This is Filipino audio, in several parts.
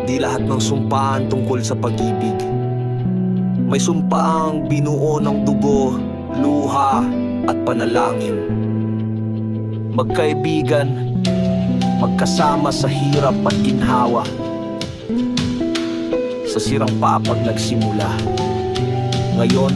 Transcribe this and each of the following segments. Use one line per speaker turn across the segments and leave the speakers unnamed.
Di lahat ng sumpaan tungkol sa pag-ibig. May sumpaang binuo ng dugo, luha at panalangin. Magkaibigan, magkasama sa hirap at ginhawa. Sa sirang papag nagsimula. Ngayon,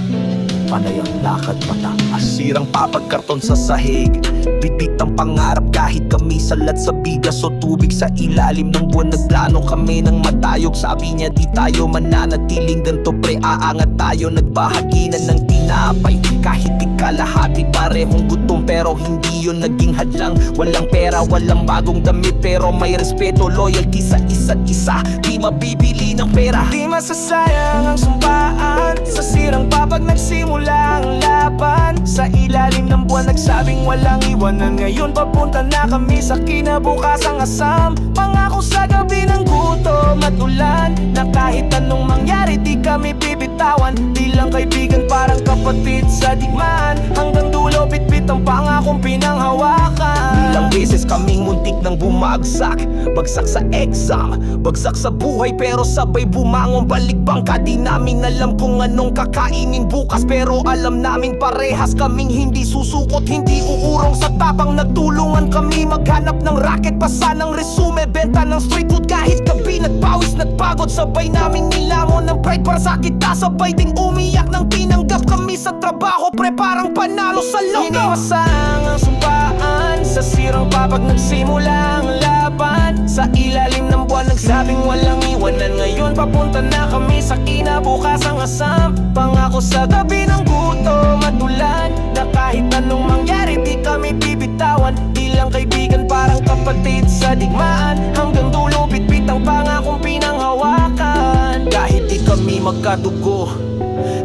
panay ang lakad pataas. Sirang papag, karton sa sahig, bitbit ang pangarap kahit kami salat sa bigas o tubig. Sa ilalim ng buwan nagplano kami ng matayog. Sabi niya di tayo mananatiling ganto pre, aangat tayo. Nagbahaginan ng tinapay kahit di kalahati, parehong gutom pero hindi yun naging hadlang. Walang pera, walang bagong damit pero may respeto, loyalty sa isa't isa. Di mabibili ng pera,
di masasayang ang sumpaan. Sa sirang papag nagsimula ang laban. Sa ilalim ng buwan nagsabing walang iwanan. Ngayon papunta na kami sa kinabukasang asam. Pangako sa gabi ng gutom at ulan, na kahit anong mangyari di kami bibitawan. Di lang kaibigan, parang kapatid sa digmaan. Hanggang dulo bitbit ang pangakong pinanghawakan.
ilang beses kaming muntik nang bumagsak. Bagsak sa exam, bagsak sa buhay pero sabay bumangon. Balik bangka, di namin alam kung anong kakainin bukas. Pero alam namin parehas kaming hindi susukot, hindi uurong sa tapang. Nagtulungan kami maghanap ng racket, pasa ng resume, benta ng street food. Kahit gabi nagpawis, nagpagod, sabay namin nilamon ng pride para sa kita. Sabay ding umiyak nang tinanggap kami sa trabaho, pre parang panalo sa loto.
Hindi masang ang sumpaan. Sa sirang papag nagsimula ang laban. Sa ilalim ng buwan nagsabing walang iwanan. Ngayon papunta na kami sa kinabukasang asam. Pangako sa gabi ng gutom at ulan, na kahit anong mangyari di kami bibitawan. Di lang kaibigan, parang kapatid sa digmaan. Hanggang dulo bitbit ang pangakong pinanghawakan.
Kahit di kami magkadugo,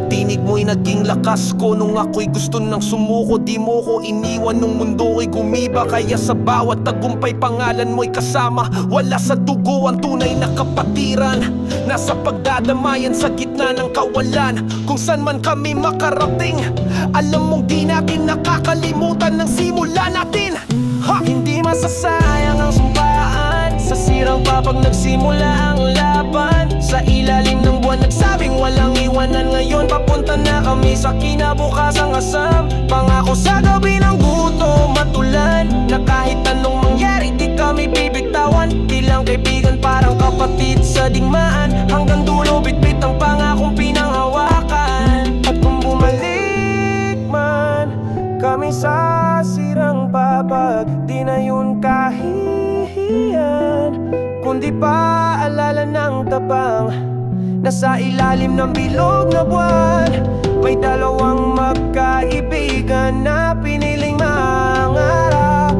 tinig mo'y naging lakas ko. Nung ako'y gusto nang sumuko, di mo ko iniwan. Nung mundo ko'y gumiba, kaya sa bawat tagumpay pangalan mo'y kasama. Wala sa dugo ang tunay na kapatiran. Nasa pagdadamayan sa gitna ng kawalan. Kung saan man kami makarating, alam mong di natin nakakalimutan ng simula natin. Ha!
Hindi masasayang ang sumpaan. Sa sirang papag nagsimula ang laban. Sa ilalim ng buwan nagsabing walang iwanan. Ngayon papunta na kami sa kinabukasang asam. Pangako sa gabi ng gutom at ulan, na kahit anong mangyari di kami bibitawan. Di lang kaibigan, parang kapatid sa digmaan. Hanggang dulo bitbit ang pangakong pinanghawakan. At kung bumalik man kami sa sirang papag, di na yun kahihiyan, kundi paalala ng tabang. Nasa ilalim ng bilog na buwan, may dalawang magkaibigan na piniling mangarap,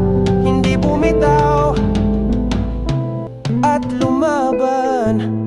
hindi bumitaw at lumaban.